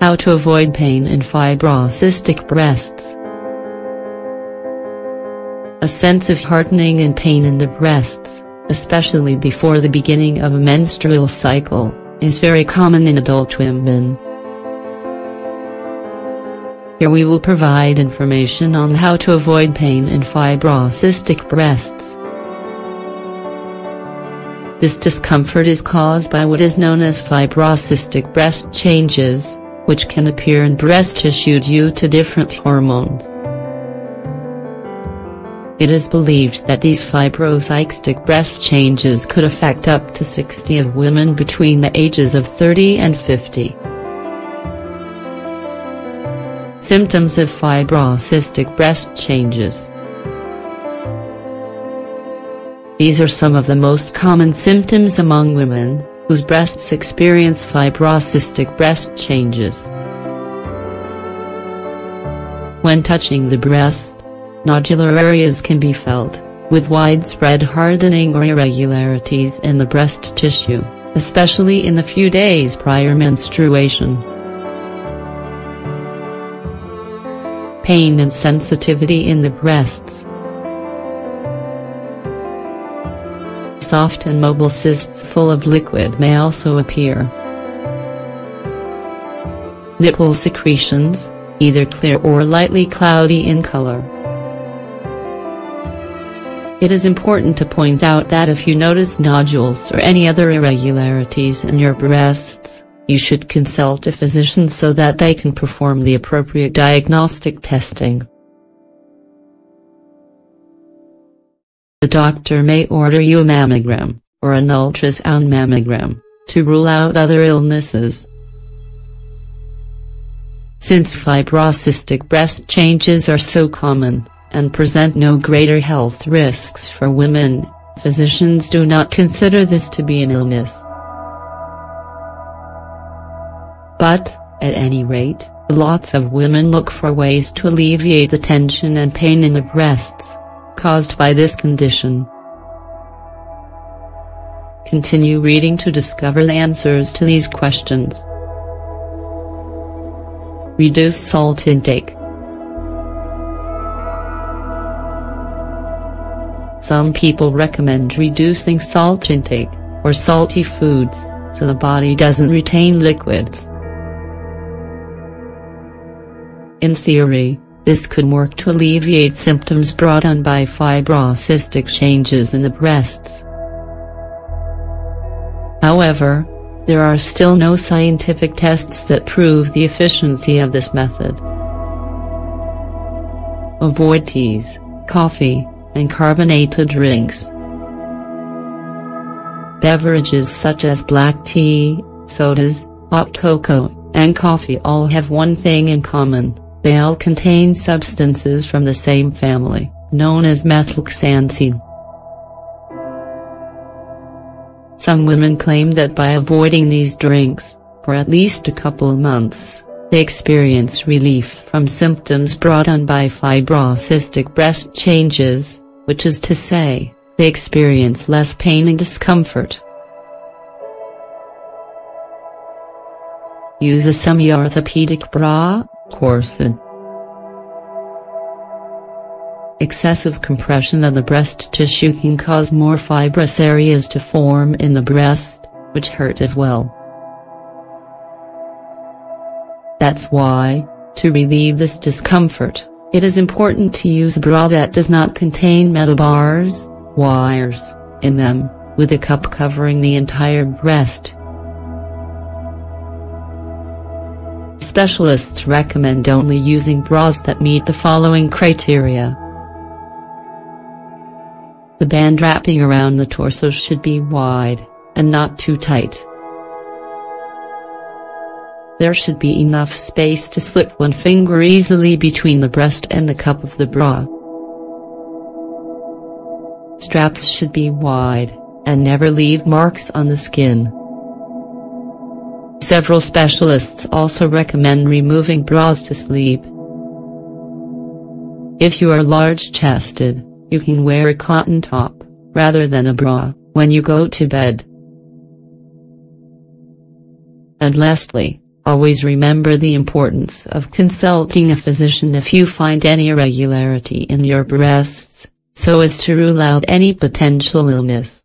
How to avoid pain in fibrocystic breasts. A sense of hardening and pain in the breasts, especially before the beginning of a menstrual cycle, is very common in adult women. Here we will provide information on how to avoid pain in fibrocystic breasts. This discomfort is caused by what is known as fibrocystic breast changes, which can appear in breast tissue due to different hormones. It is believed that these fibrocystic breast changes could affect up to 60 of women between the ages of 30 and 50. Symptoms of fibrocystic breast changes. These are some of the most common symptoms among women whose breasts experience fibrocystic breast changes. When touching the breast, nodular areas can be felt, with widespread hardening or irregularities in the breast tissue, especially in the few days prior menstruation. Pain and sensitivity in the breasts. Soft and mobile cysts full of liquid may also appear. Nipple secretions, either clear or lightly cloudy in color. It is important to point out that if you notice nodules or any other irregularities in your breasts, you should consult a physician so that they can perform the appropriate diagnostic testing. The doctor may order you a mammogram, or an ultrasound mammogram, to rule out other illnesses. Since fibrocystic breast changes are so common, and present no greater health risks for women, physicians do not consider this to be an illness. But, at any rate, lots of women look for ways to alleviate the tension and pain in the breasts caused by this condition. Continue reading to discover the answers to these questions. Reduce salt intake. Some people recommend reducing salt intake, or salty foods, so the body doesn't retain liquids. In theory, this could work to alleviate symptoms brought on by fibrocystic changes in the breasts. However, there are still no scientific tests that prove the efficiency of this method. Avoid teas, coffee, and carbonated drinks. Beverages such as black tea, sodas, hot cocoa, and coffee all have one thing in common: they all contain substances from the same family, known as methylxanthine. Some women claim that by avoiding these drinks, for at least a couple of months, they experience relief from symptoms brought on by fibrocystic breast changes, which is to say, they experience less pain and discomfort. Use a semi-orthopedic bra, corset. Excessive compression of the breast tissue can cause more fibrous areas to form in the breast, which hurt as well. That's why, to relieve this discomfort, it is important to use a bra that does not contain metal bars, wires, in them, with a cup covering the entire breast. Specialists recommend only using bras that meet the following criteria. The band wrapping around the torso should be wide, and not too tight. There should be enough space to slip one finger easily between the breast and the cup of the bra. Straps should be wide, and never leave marks on the skin. Several specialists also recommend removing bras to sleep. If you are large-chested, you can wear a cotton top, rather than a bra, when you go to bed. And lastly, Always remember the importance of consulting a physician if you find any irregularity in your breasts, so as to rule out any potential illness.